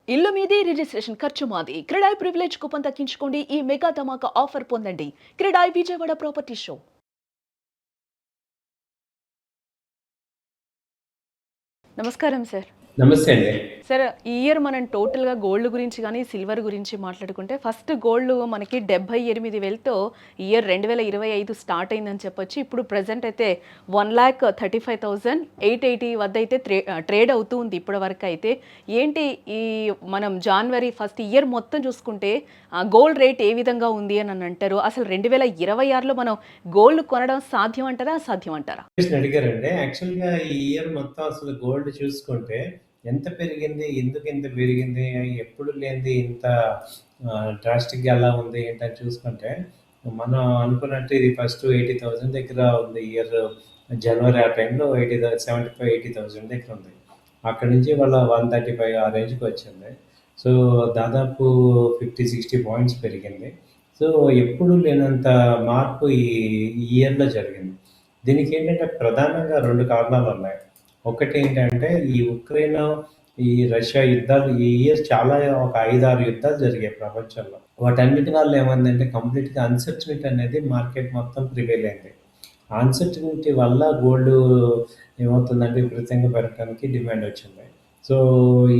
ఇల్లు మీది, రిజిస్ట్రేషన్ ఖర్చు మాది. క్రెడాయ్ ప్రివిలేజ్ కూపన్ దక్కించుకోండి. ఈ మెగా ధమాకా ఆఫర్ పొందండి. CREDAI Vijayawada property show. నమస్కారం సార్. నమస్తే అండి. సార్, ఈ ఇయర్ మనం టోటల్‌గా గోల్డ్ గురించి గానీ, సిల్వర్ గురించి మాట్లాడుకుంటే ఫస్ట్ గోల్డ్ మనకి 78,000తో ఇయర్ 2025 స్టార్ట్ అయిందని చెప్పొచ్చు. ఇప్పుడు ప్రెజెంట్ అయితే 1,35,880 వద్ద అయితే ట్రేడ్ అవుతూ ఉంది ఇప్పటి వరకు అయితే. ఏంటి ఈ మనం జనవరి ఫస్ట్ ఇయర్ మొత్తం చూసుకుంటే గోల్డ్ రేట్ ఏ విధంగా ఉంది అని అంటారు? అసలు 2026లో మనం గోల్డ్ కొనడం సాధ్యం అంటారా? అసాధ్యం అంటారా? అడిగారండి. యాక్చువల్‌గా ఈ ఇయర్ మొత్తం అసలు గోల్డ్ చూసుకుంటే ఎంత పెరిగింది? ఎందుకు ఇంత పెరిగింది? ఎప్పుడు లేనిది ఇంత డ్రాస్టిక్‌గా ఎలా ఉంది ఏంటని చూసుకుంటే, మనం అనుకున్నట్టు ఇది ఫస్ట్ 80,000 దగ్గర ఉంది ఇయర్ జనవరి ఆ టైంలో 75, 80,000 దగ్గర ఉంది. అక్కడి నుంచి వాళ్ళ 135 ఆ రేంజ్‌కి వచ్చింది. సో, దాదాపు 50, 60 పాయింట్స్ పెరిగింది. సో, ఎప్పుడు లేనంత మార్పు ఈ ఇయర్‌లో జరిగింది. దీనికేంటంటే ప్రధానంగా 2 కారణాలున్నాయి. ఒకటేంటంటే ఈ ఉక్రెయిన్, ఈ రష్యా యుద్ధాలు ఈ ఇయర్ చాలా ఒక 5, 6 యుద్ధాలు జరిగాయి ప్రపంచంలో. వాటన్నిటి వల్ల ఏమైందంటే కంప్లీట్‌గా అన్‌సర్టెనిటీ అనేది మార్కెట్ మొత్తం ప్రివైల్ అయింది. ఆ అన్‌సర్టెనిటీ వల్ల గోల్డ్ ఏమవుతుందంటే విపరీతంగా పెరగడానికి డిమాండ్ వచ్చింది. సో,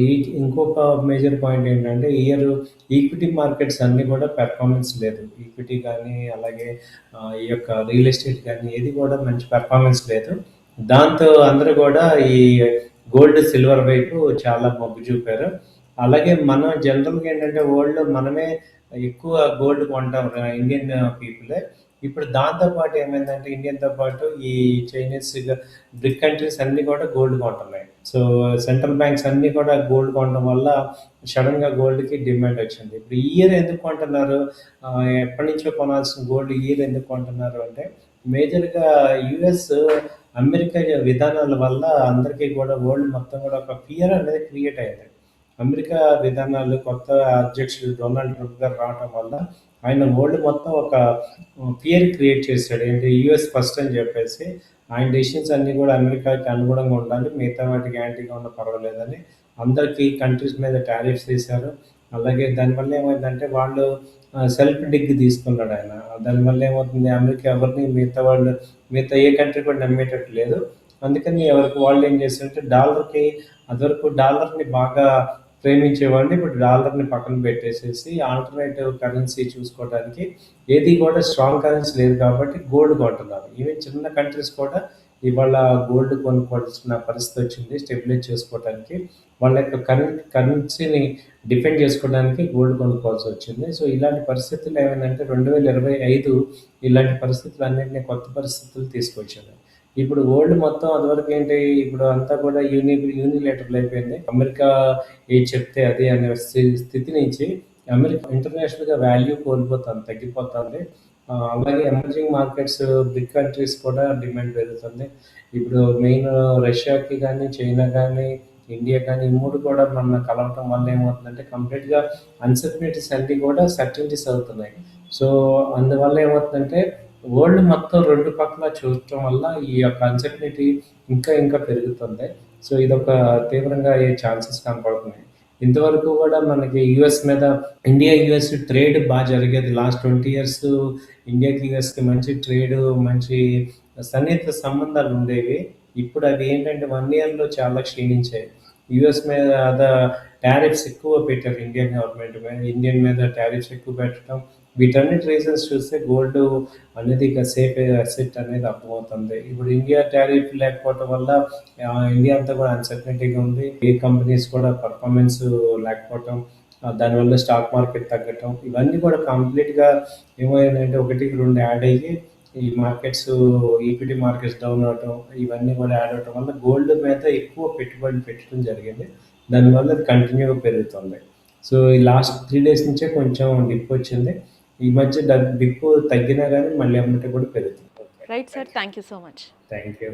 ఈ ఇంకొక మేజర్ పాయింట్ ఏంటంటే ఇయర్ ఈక్విటీ మార్కెట్స్ అన్నీ కూడా పెర్ఫార్మెన్స్ లేదు. ఈక్విటీ కానీ అలాగే ఈ యొక్క రియల్ ఎస్టేట్ కానీ ఏది కూడా మంచి పెర్ఫార్మెన్స్ లేదు. దాంతో అందరూ కూడా ఈ గోల్డ్, సిల్వర్ వైపు చాలా మొగ్గు చూపారు. అలాగే మనం జనరల్‌గా ఏంటంటే వరల్డ్‌లో మనమే ఎక్కువ గోల్డ్ కొంటాం ఇండియన్ పీపులే. ఇప్పుడు దాంతో పాటు ఏమైందంటే ఇండియాతో పాటు ఈ చైనీస్ బ్రిక్ కంట్రీస్ అన్నీ కూడా గోల్డ్ కొంటున్నాయి. సో, సెంట్రల్ బ్యాంక్స్ అన్నీ కూడా గోల్డ్ కొనడం వల్ల సడెన్‌గా గోల్డ్‌కి డిమాండ్ వచ్చింది. ఇప్పుడు ఈ ఇయర్ ఎందుకు కొంటున్నారు? ఎప్పటినుంచో కొనాల్సిన గోల్డ్ ఈ ఇయర్ ఎందుకు కొంటున్నారు అంటే మేజర్‌గా యూఎస్, అమెరికా విధానాల వల్ల అందరికీ కూడా వరల్డ్ మొత్తం కూడా ఒక ఫియర్ అనేది క్రియేట్ అయింది. అమెరికా విధానాలు కొత్త అధ్యక్షుడు డొనాల్డ్ ట్రంప్ గారు రావటం వల్ల ఆయన వరల్డ్ మొత్తం ఒక ఫియర్ క్రియేట్ చేశాడు. ఏంటి యూఎస్ ఫస్ట్ అని చెప్పేసి ఆయన డెసిషన్స్ అన్నీ కూడా అమెరికాకి అనుగుణంగా ఉండాలి. మిగతా వాటికి యాంటీగా ఉన్నా పర్వాలేదని అందరికీ కంట్రీస్ మీద టారిఫ్స్ తీశారు. అలాగే దానివల్ల ఏమైందంటే వాళ్ళు సెల్ఫ్ డిగ్ తీసుకున్నాడు ఆయన. దానివల్ల ఏమవుతుంది అమెరికా ఎవరిని మిగతా ఏ కంట్రీ కూడా నమ్మేటట్టు లేదు. అందుకని ఎవరికి వాళ్ళు ఏం చేశారంటే డాలర్‌కి అదివరకు డాలర్‌ని బాగా ప్రేమించేవాళ్ళు ఇప్పుడు డాలర్‌ని పక్కన పెట్టేసేసి ఆల్టర్‌నేటివ్ కరెన్సీ చూసుకోవడానికి ఏది కూడా స్ట్రాంగ్ కరెన్సీ లేదు కాబట్టి గోల్డ్ కొంటున్నారు. ఈవెన్ చిన్న కంట్రీస్ కూడా ఇవాళ గోల్డ్ కొనుక్కోవాల్సిన పరిస్థితి వచ్చింది స్టెబిలైజ్ చేసుకోవడానికి. వాళ్ళ యొక్క కరెన్సీని డిఫెండ్ చేసుకోవడానికి గోల్డ్ కొనుక్కోవాల్సి వచ్చింది. సో, ఇలాంటి పరిస్థితుల్లో ఏమైందంటే 2025 ఇలాంటి పరిస్థితులన్నిటిని కొత్త పరిస్థితులు తీసుకొచ్చింది. ఇప్పుడు వరల్డ్ మొత్తం అదివరకు ఏంటి ఇప్పుడు అంతా కూడా యూనిలేటరల్ అయిపోయింది. అమెరికా ఏది చెప్తే అదే అనే స్థితి నుంచి అమెరికా ఇంటర్నేషనల్‌గా వాల్యూ కోల్పోతుంది, తగ్గిపోతుంది. అలాగే ఎమర్జింగ్ మార్కెట్స్ బ్రిక్ కంట్రీస్ కూడా డిమాండ్ పెరుగుతుంది. ఇప్పుడు మెయిన్ రష్యాకి గానీ, చైనా గానీ, ఇండియా కానీ ఈ 3 కూడా మన కలవటం వల్ల ఏమవుతుందంటే కంప్లీట్‌గా అన్‌సర్టెనిటీస్ అన్నీ కూడా సర్టెనిటీస్ అవుతున్నాయి. సో, అందువల్ల ఏమవుతుందంటే వరల్డ్ మొత్తం 2 పక్కల చూడటం వల్ల ఈ యొక్క అన్‌సర్టెనిటీ ఇంకా పెరుగుతుంది. సో, ఇదొక తీవ్రంగా అయ్యే ఛాన్సెస్ కనపడుతున్నాయి. ఇంతవరకు కూడా మనకి ఇండియా, యూఎస్ ట్రేడ్ జరిగేది. లాస్ట్ 20 ఇయర్స్ ఇండియాకి, యూఎస్‌కి మంచి ట్రేడు, మంచి సన్నిహిత సంబంధాలుండేవి. ఇప్పుడు అవి ఏంటంటే 1 ఇయర్‌లో చాలా క్షీణించాయి. యూఎస్ మీద టారిఫ్స్ ఎక్కువ పెట్టారు ఇండియన్ గవర్నమెంట్ మీద. ఇండియన్ మీద టారిఫ్స్ ఎక్కువ పెట్టడం. వీటన్నిటి రీజన్స్ చూస్తే గోల్డ్ అనేది ఇక సేఫ్ అసెట్ అనేది అర్థమవుతుంది. ఇప్పుడు ఇండియా టారిఫ్ లేకపోవటం వల్ల ఇండియా అంతా కూడా అన్‌సర్టెనిటీగా ఉంది. ఏ కంపెనీస్ కూడా పెర్ఫార్మెన్స్ లేకపోవటం, దానివల్ల స్టాక్ మార్కెట్ తగ్గటం, ఇవన్నీ కూడా కంప్లీట్‌గా ఏమైందంటే 1కి 2 యాడ్ అయ్యి ఈ మార్కెట్స్ ఈక్విటీ మార్కెట్స్ డౌన్ అవ్వటం, ఇవన్నీ కూడా యాడ్ అవ్వటం వల్ల గోల్డ్ మీద ఎక్కువ పెట్టుబడులు పెట్టడం జరిగింది. దానివల్ల అది కంటిన్యూగా పెరుగుతుంది. సో, ఈ లాస్ట్ 3 డేస్ నుంచే కొంచెం డిప్ వచ్చింది. ఈ మధ్య డిప్ తగ్గినా గానీ మళ్ళీ ఎమ్మటే కూడా పెరుగుతుంది. Right sir. Thank you so much. Thank you.